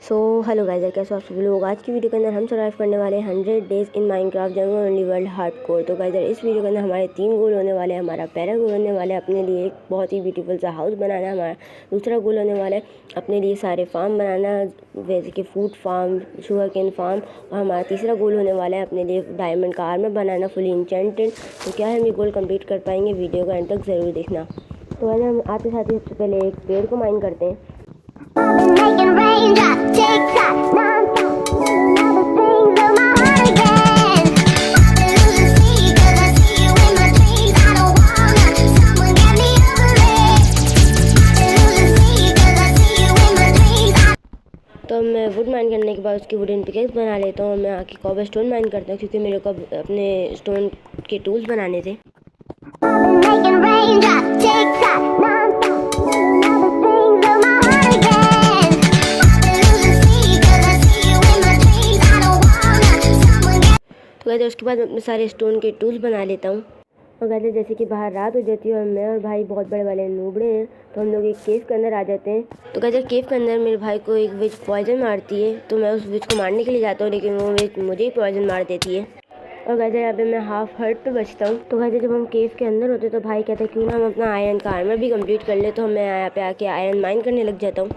Hello guys, कैसे हो आप सभी लोग। आज की वीडियो के अंदर हम सर्वाइव करने वाले हैं 100 days in Minecraft jungle only world hardcore. तो गाइस इस वीडियो के अंदर हमारे 3 गोल होने वाले हैं। हमारा पहला गोल होने वाला है अपने लिए एक बहुत ही ब्यूटीफुल सा हाउस बनाना। हमारा दूसरा गोल होने वाला है अपने लिए सारे फार्म बनाना, जैसे कि fruit farm, sugarcane farm. और हमारा तीसरा गोल होने वाला है अपने लिए डायमंड का आर्मर बनाना फुली इंचेंटेड। तो क्या हम ये गोल कम्प्लीट कर पाएंगे, वीडियो का एंड तक ज़रूर देखना। तो गाइस हम आते साथ ही सबसे पहले एक पेड़ को माइन करते हैं। तो मैं वुड माइन करने के बाद उसकी वुडन पिकेक्स बना लेता हूँ। मैं आके कॉबर स्टोन माइन करता हूँ क्योंकि मेरे को अपने स्टोन के टूल्स बनाने थे। तो कहते उसके बाद मैं सारे स्टोन के टूल्स बना लेता हूँ। और कहते जैसे कि बाहर रात हो जाती है और मैं और भाई बहुत बड़े वाले नूबड़े हैं, तो हम लोग एक केव के अंदर आ जाते हैं। तो कहते केव के अंदर मेरे भाई को एक विच पॉइजन मारती है, तो मैं उस विच को मारने के लिए जाता हूँ, लेकिन वो विच मुझे ही पॉइजन मार देती है। और कहते यहाँ पे मैं हाफ हर्ट पे बचता हूँ। तो कहते जब हम केव के अंदर होते तो भाई कहते क्यों ना हम अपना आयरन का आर्मर भी कंप्लीट कर ले। तो मैं यहाँ पे आके आयरन माइन करने लग जाता हूँ।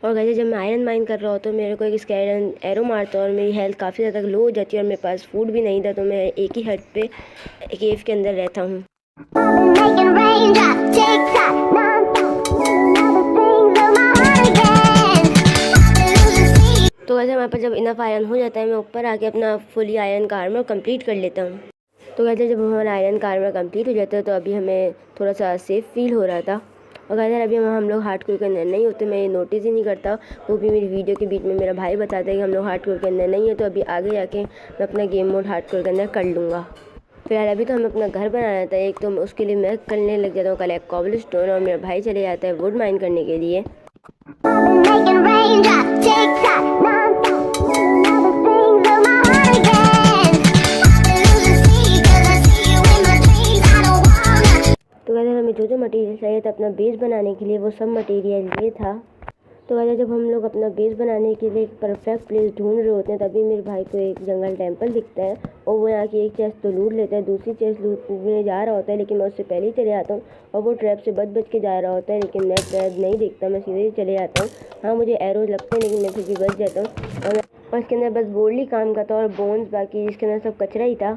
और कहते जब मैं आयरन माइन कर रहा हूँ तो मेरे को एक स्केलेटन एरो मारता है और मेरी हेल्थ काफ़ी ज़्यादा लो हो जाती है और मेरे पास फूड भी नहीं था। तो मैं एक ही हट पे केव के अंदर रहता हूँ। तो वैसे हमारे पास जब इनफ आयरन हो जाता है, मैं ऊपर आके अपना फुली आयरन का आर्मर कंप्लीट कर लेता हूँ। तो कहते जब हमारा आयरन का आर्मर कंप्लीट हो जाता है तो अभी हमें थोड़ा सा सेफ फील हो रहा था। और अगर अभी हम लोग हार्डकोर के अंदर नहीं होते, मैं ये नोटिस ही नहीं करता। वो भी मेरी वीडियो के बीच में मेरा भाई बताता है कि हम लोग हार्डकोर के अंदर नहीं है। तो अभी आगे जाके मैं अपना गेम मोड हार्डकोर के अंदर कर लूँगा। फिलहाल अभी तो हमें अपना घर बनाना था एक, तो उसके लिए मैं करने लग जाता हूँ कलेक्ट कॉबल स्टोन, और मेरा भाई चले जाता है वुड माइन करने के लिए। तो कहते हमें जो मटेरियल चाहिए था अपना बेस बनाने के लिए, वो सब मटेरियल ये था। तो कहते जब हम लोग अपना बेस बनाने के लिए एक परफेक्ट प्लेस ढूंढ रहे होते हैं, तभी मेरे भाई को एक जंगल टेंपल दिखता है और वो यहाँ की एक चेस्ट तो लूट लेता है, दूसरी चेस्ट लूटने जा रहा होता है, लेकिन मैं उससे पहले ही चले जाता हूँ। और वो ट्रैप से बच के जा रहा होता है, लेकिन मैं ट्रैप नहीं देखता, मैं सीधे ही चले जाता हूँ। हाँ मुझे एरोज लगते हैं, लेकिन मैं फिर भी बच जाता हूँ। और इसके अंदर बस गोल्ड ही काम का था और बोन्स, बाकी इसके अंदर सब कचरा ही था।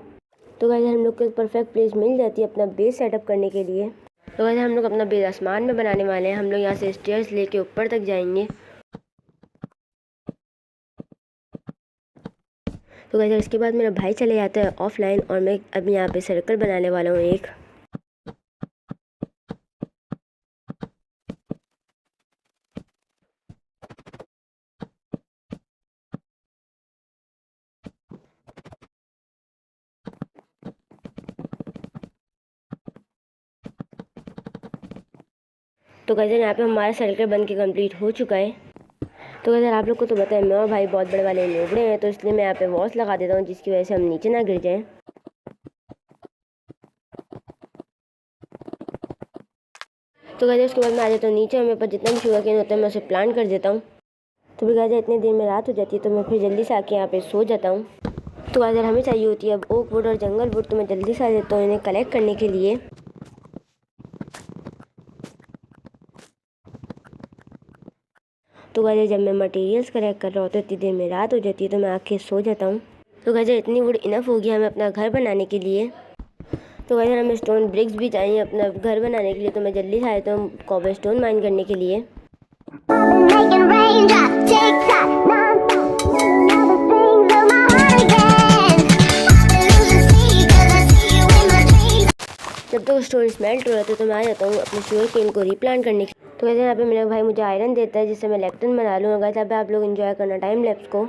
तो कहते हम लोग को एक परफेक्ट प्लेस मिल जाती है अपना बेस सेटअप करने के लिए। तो कहते हम लोग अपना बेस आसमान में बनाने वाले हैं। हम लोग यहाँ से स्टेयर्स लेके ऊपर तक जाएंगे। तो कहते इसके बाद मेरा भाई चले जाता है ऑफलाइन और मैं अभी यहाँ पे सर्कल बनाने वाला हूँ एक। तो कहते यहाँ पे हमारा सर्कल बन के कंप्लीट हो चुका है। तो अगर आप लोग को तो बताएं, मैं और भाई बहुत बड़े वाले नोबड़े हैं, तो इसलिए मैं यहाँ पे वॉल्स लगा देता हूँ जिसकी वजह से हम नीचे ना गिर जाएं। तो कहते उसके बाद मैं आ जाता हूँ नीचे, और मेरे पास जितना भी शुगर केन होता है मैं उसे प्लांट कर देता हूँ। तो भी कहते इतनी देर में रात हो जाती है, तो मैं फिर जल्दी से आके यहाँ पे सो जाता हूँ। तो अगर हमें चाहिए होती है अब ओक वुड और जंगल वुड, तो मैं जल्दी से आ जाता हूँ इन्हें कलेक्ट करने के लिए। तो कहते जब मैं मटेरियल्स कलेक्ट कर रहा होता है इतनी देर में रात हो जाती है, तो मैं आके सो जाता हूँ। तो कहते इतनी वुड इनफ हो गया हमें अपना घर बनाने के लिए। तो कहते हमें स्टोन ब्रिक्स भी चाहिए अपना घर बनाने के लिए, तो मैं जल्दी से आया हूँ कॉबर स्टोन माइन करने के लिए। जब तक स्टोन स्मेल्ट हो रहा था तो मैं आ जाता हूँ अपने शुगर केन को रीप्लांट करने के। तो कहते हैं यहाँ पे मेरा भाई मुझे आयरन देता है जिससे मैं लेक्टन बना लूँ। अगर यहाँ पे आप लोग एंजॉय करना टाइम लैप्स को।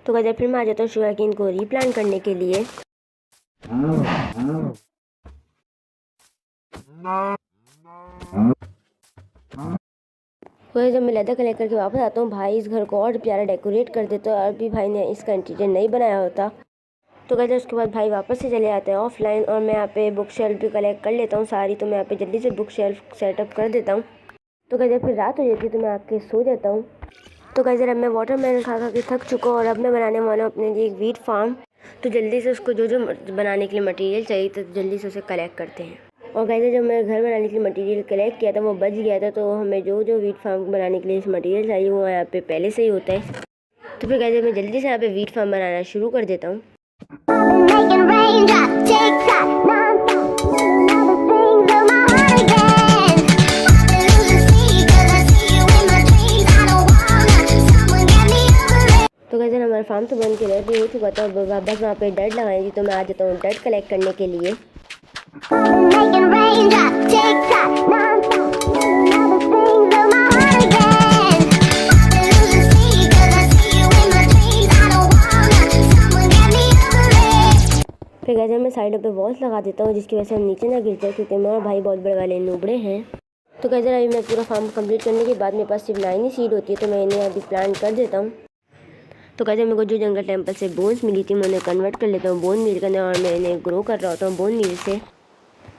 तो गाइस फिर मैं आ जाता हूँ शुगर केन को रीप्लांट करने के लिए। तो जब मैं लेदर कलेक्ट करके वापस आता हूँ, भाई इस घर को और प्यारा डेकोरेट कर देता है, और भी भाई ने इसका इंटीरियर नहीं बनाया होता। तो गाइस उसके बाद भाई वापस से चले जाते हैं ऑफलाइन, और मैं यहाँ पे बुक शेल्फ भी कलेक्ट कर लेता हूँ सारी। तो मैं यहाँ पे जल्दी से बुक शेल्फ सेटअप कर देता हूँ। तो गाइस फिर रात हो जाती है, तो मैं आके सो जाता हूँ। तो गाइस अब मैं वाटरमेलन खा खा के थक चुका हूँ, और अब मैं बनाने वाला हूँ अपने लिए एक वीट फार्म। तो जल्दी से उसको जो जो बनाने के लिए मटेरियल चाहिए, तो जल्दी से उसे कलेक्ट करते हैं। और गाइस जब मैं घर बनाने के लिए मटेरियल कलेक्ट किया था, वो बच गया था। तो हमें जो जो वीट फार्म बनाने के लिए मटेरियल चाहिए, वो यहाँ पे पहले से ही होता है। तो फिर गाइस मैं जल्दी से यहाँ पे वीट फार्म बनाना शुरू कर देता हूँ। तो गाइस हमारा फार्म तो बन के रेडी हो चुका था, बस वहाँ पे डर्ट लगाएंगी। तो मैं आ जाता हूँ डर्ट कलेक्ट करने के लिए। फिर गाइस मैं साइडों पे वॉल्स लगा देता हूँ, जिसकी वजह से हम नीचे ना गिर जाए, क्योंकि मेरा भाई बहुत बड़े वाले नुबड़े हैं। तो गाइस अभी मैं पूरा फार्म कंप्लीट करने के बाद मेरे पास सिर्फ 9 ही सीड होती है, तो मैं इन्हें अभी प्लांट कर देता हूँ। तो गाइस मेरे को जो जंगल टेम्पल से बोन्स मिली थी, मैं उन्हें कन्वर्ट कर लेता हूँ बोन मील करने, और मैं इन्हें ग्रो कर रहा होता हूँ बोन मील से।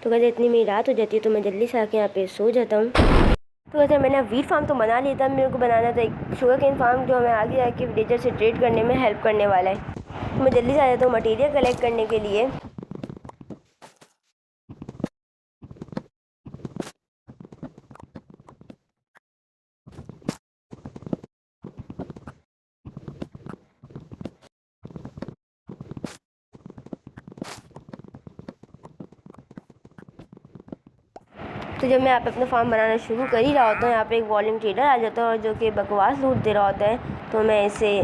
तो गाइस इतनी मेरी रात हो जाती है, तो मैं जल्दी से आके यहाँ पे सो जाता हूँ। तो वैसे मैंने वीट फार्म तो बना लिया था, मेरे को बनाना था एक शुगर केन फार्म, जो हमें आगे जाके विलेजर से ट्रेड करने में हेल्प करने वाला है। तो मैं जल्दी से आ जाता हूँ मटेरियल कलेक्ट करने के लिए। तो जब मैं यहाँ पे अपना फार्म बनाना शुरू कर ही रहा होता हूँ, यहाँ पे एक वॉल्यूम ट्रेडर आ जाता है, और जो कि बकवास लूट दे रहा होता है। तो मैं इसे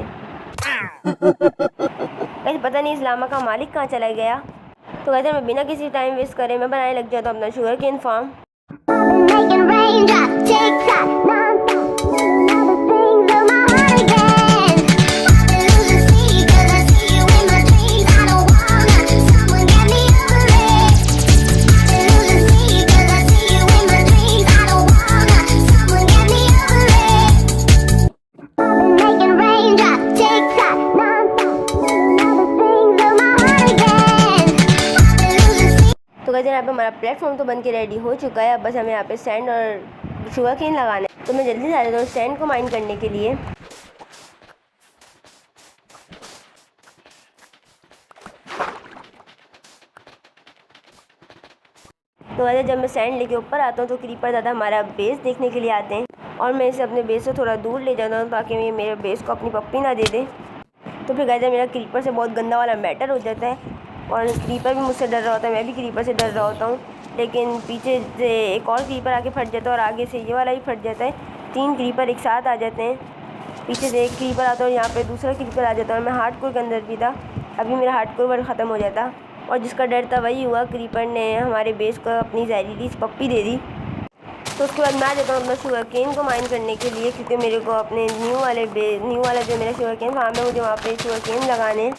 वैसे पता नहीं इस लामा का मालिक कहाँ चला गया। तो कहते मैं बिना किसी टाइम वेस्ट करे मैं बनाने लग जाता हूँ अपना शुगर केन फार्म। तो यहाँ पे हमारा प्लेटफॉर्म तो बन के रेडी हो चुका है। अब बस हमें यहाँ पे सैंड और शुगर केन लगाना है। तो मैं जल्दी से आ जाता हूँ सैंड को माइन करने के लिए। तो वैसे जब मैं सैंड लेके ऊपर आता हूँ, तो क्रीपर दादा हमारा बेस देखने के लिए आते हैं, और मैं इसे अपने बेस से थोड़ा दूर ले जाता हूँ, ताकि मैं मेरे बेस को अपनी पप्पी ना दे दे। तो फिर गाइस मेरा क्रीपर से बहुत गंदा वाला मैटर हो जाता है, और क्रीपर भी मुझसे डर रहा होता है, मैं भी क्रीपर से डर रहा होता हूँ। लेकिन पीछे से एक और क्रीपर आके फट जाता है, और आगे से ये वाला भी फट जाता है। 3 क्रीपर एक साथ आ जाते हैं। पीछे से एक क्रीपर आता है, और यहाँ पे दूसरा क्रीपर आ जाता है, और मैं हार्डकोर के अंदर भी था। अभी मेरा हार्डकोर वर्ड ख़त्म हो जाता, और जिसका डर था वही हुआ। क्रीपर ने हमारे बेस को अपनी जहरीली पप्पी दे दी। तो उसके बाद मैं आ जाता हूँ अपना शुगर केन को माइन करने के लिए, क्योंकि मेरे को अपने न्यू वाला जो मेरा शुगर केन फार्म है, मुझे वहाँ पे शुगर केन लगाने।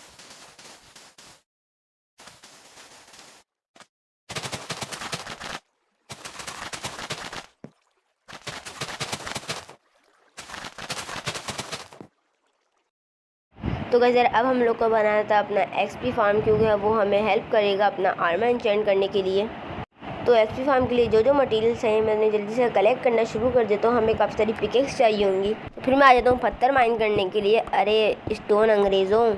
तो गाइस यार अब हम लोग को बनाना था अपना एक्सपी फार्म, क्योंकि वो हमें हेल्प करेगा अपना आर्मर एन्चेंट करने के लिए। तो एक्सपी फार्म के लिए जो जो मटेरियल चाहिए मैंने जल्दी से कलेक्ट करना शुरू कर देता हूँ। हमें काफ़ी सारी पिकेक्स चाहिए होंगी। तो फिर मैं आ जाता हूँ पत्थर माइन करने के लिए। अरे स्टोन अंग्रेज़ों।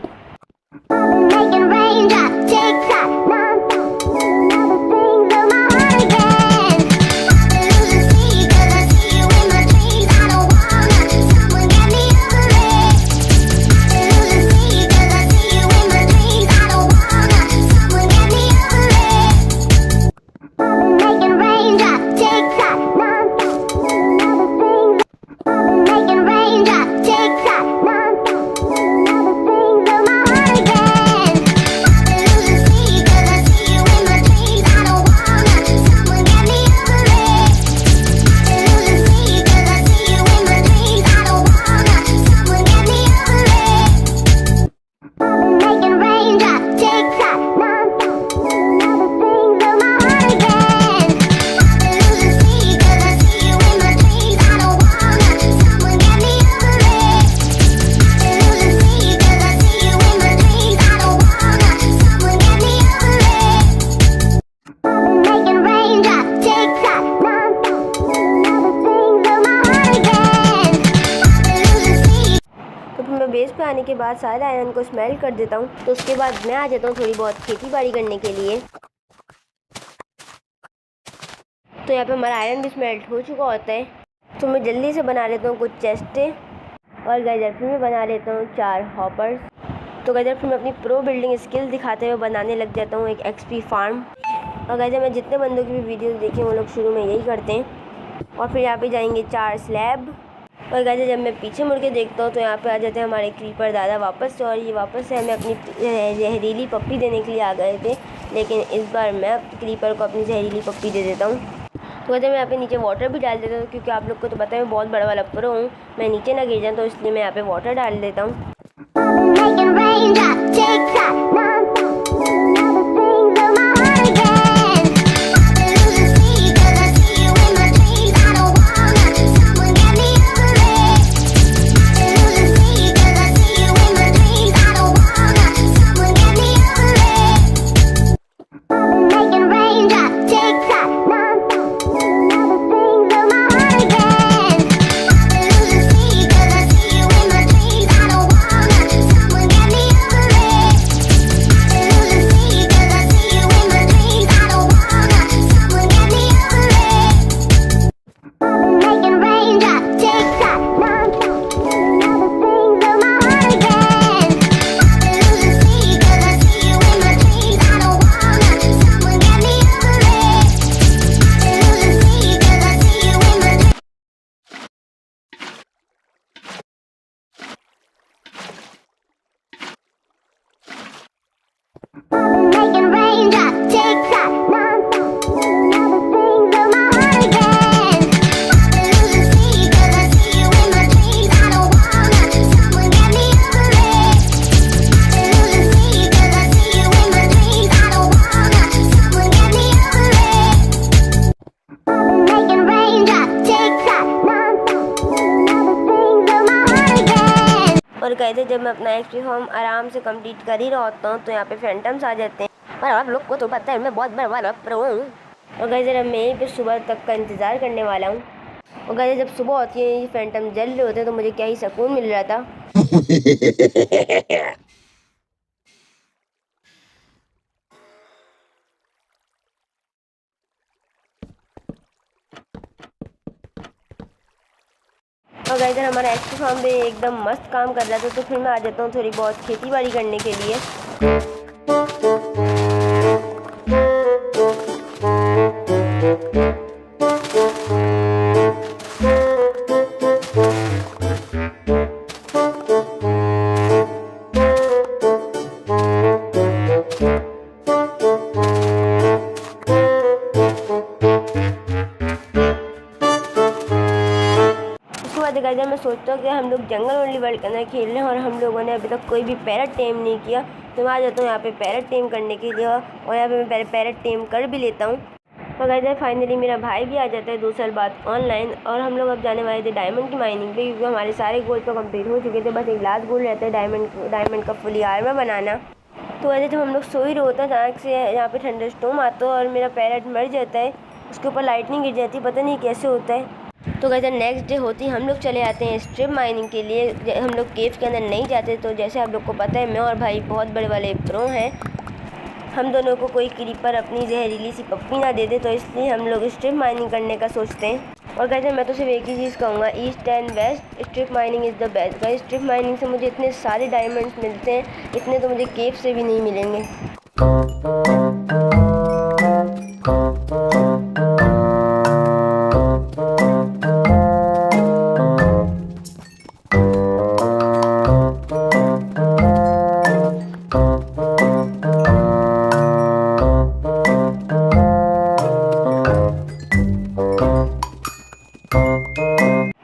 बेस पे आने के बाद सारे आयरन को स्मेल्ट कर देता हूँ। तो उसके बाद मैं आ जाता हूँ थोड़ी बहुत खेती बाड़ी करने के लिए। तो यहाँ पे हमारा आयरन भी स्मेल्ट हो चुका होता है। तो मैं जल्दी से बना लेता हूँ कुछ चेस्टें और गाइस फिर मैं बना लेता हूँ 4 हॉपर्स। तो गाइस फिर मैं अपनी प्रो बिल्डिंग स्किल दिखाते हुए बनाने लग जाता हूँ एक एक्सपी फार्म। और गाइस मैं जितने बंदों की भी वीडियोस देखे वो लोग शुरू में यही करते हैं। और फिर यहाँ पे जाएंगे 4 स्लैब। और गाइस जब मैं पीछे मुड़ के देखता हूँ तो यहाँ पे आ जाते हैं हमारे क्रीपर दादा वापस से। और ये वापस से हमें अपनी जहरीली पप्पी देने के लिए आ गए थे, लेकिन इस बार मैं क्रीपर को अपनी जहरीली पप्पी दे देता हूँ। तो कहते मैं यहाँ पे नीचे वाटर भी डाल देता हूँ, क्योंकि आप लोग को तो पता है मैं बहुत बड़ा वाला प्रो हूँ, मैं नीचे ना गिर जाऊँ, तो इसलिए मैं यहाँ पे वाटर डाल देता हूँ। और कहते जब मैं अपना एक्सपी फॉर्म आराम से कंप्लीट कर ही रहा होता हूँ तो यहाँ पे फैंटम्स आ जाते हैं। पर आप लोग को तो पता है मैं बहुत बड़ा वाला प्रो हूँ। और गाइस अब मैं यहीं पे सुबह तक का इंतज़ार करने वाला हूँ। और गाइस जब सुबह होती है ये फैंटम जल रहे होते हैं तो मुझे क्या ही सुकून मिल रहा था। और गाइस हमारा एक्सपी फार्म भी एकदम मस्त काम कर रहा था। तो फिर मैं आ जाता हूँ थोड़ी बहुत खेती बाड़ी करने के लिए। गाइस मैं सोचता हूँ कि हम लोग जंगल ओनली वर्ल्ड के अंदर खेल रहे हैं और हम लोगों ने अभी तक कोई भी पैरट टेम नहीं किया। तो मैं आ जाता हूँ यहाँ पे पैरट टेम करने के लिए और यहाँ पे मैं पैरट टेम कर भी लेता हूँ। तो गाइस फाइनली मेरा भाई भी आ जाता है 2 साल बाद ऑनलाइन, और हम लोग अब जाने वाले थे डायमंड की माइनिंग पे, क्योंकि हमारे सारे गोल तो कंप्लीट हो चुके थे। बस एक लास्ट गोल रहता है डायमंड का फुली आर्मर बनाना। तो वैसे जब हम लोग सो ही रहे होते हैं अचानक से यहाँ पे थंडरस्टॉर्म आता है और मेरा पैरेट मर जाता है, उसके ऊपर लाइटनिंग गिर जाती है, पता नहीं कैसे होता है। तो गाइस नेक्स्ट डे होती हम लोग चले आते हैं स्ट्रिप माइनिंग के लिए। हम लोग केव के अंदर नहीं जाते, तो जैसे आप लोग को पता है मैं और भाई बहुत बड़े वाले प्रो हैं। हम दोनों को कोई क्रीपर अपनी जहरीली सी पप्पी ना दे दे, तो इसलिए हम लोग स्ट्रिप माइनिंग करने का सोचते हैं। और गाइस मैं तो सिर्फ एक ही चीज़ कहूँगा, east and west strip mining is the best. Guys strip mining से मुझे इतने सारे डायमंड्स मिलते हैं, इतने तो मुझे केव से भी नहीं मिलेंगे।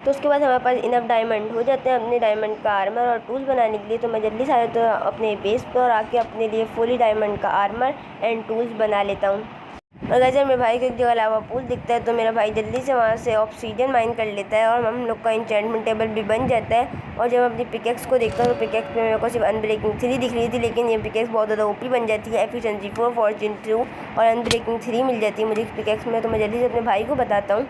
तो उसके बाद हमारे पास इनफ डायमंड हो जाते हैं अपने डायमंड का आर्मर और टूल्स बनाने के लिए। तो मैं जल्दी से आया तो अपने बेस पर आके अपने लिए फुली डायमंड का आर्मर एंड टूल्स बना लेता हूँ। और अगर मेरे भाई को एक जगह लावा पूल दिखता है तो मेरा भाई जल्दी से वहाँ से ऑब्सीडियन माइन कर लेता है और हम लोग का एन्चेंटमेंट टेबल भी बन जाता है। और जब मैं अपनी पिकेक्स को देखता हूँ तो पिकेक्स में मेरे को सिर्फ अनब्रेकिंग 3 दिख रही थी, लेकिन ये पिकेक्स बहुत ज़्यादा ओपी बन जाती है। एफिशिएंसी 4, फॉर्च्यून 2 और अनब्रेकिंग 3 मिल जाती है मुझे पिकेक्स में। तो मैं जल्दी से अपने भाई को बताता हूँ।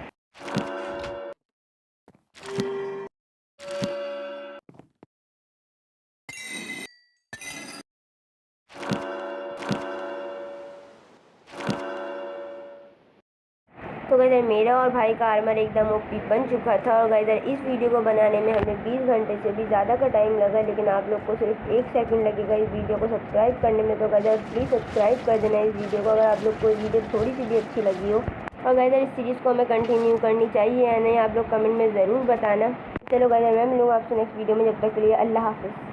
तो गाइस मेरा और भाई का आर्मर एकदम ओपी बन चुका था। और गाइस इस वीडियो को बनाने में हमें 20 घंटे से भी ज़्यादा का टाइम लगा, लेकिन आप लोग को सिर्फ 1 सेकंड लगेगा इस वीडियो को सब्सक्राइब करने में। तो गाइस प्लीज़ सब्सक्राइब कर देना इस वीडियो को अगर आप लोग को ये वीडियो थोड़ी सी भी अच्छी लगी हो। और गाइस इस सीरीज़ को हमें कंटिन्यू करनी चाहिए या नहीं, आप लोग कमेंट में ज़रूर बताना। चलो गाइस मैं मिलूँगा आपसे नेक्स्ट वीडियो में, जब तक के लिए अल्लाह हाफ़िज़।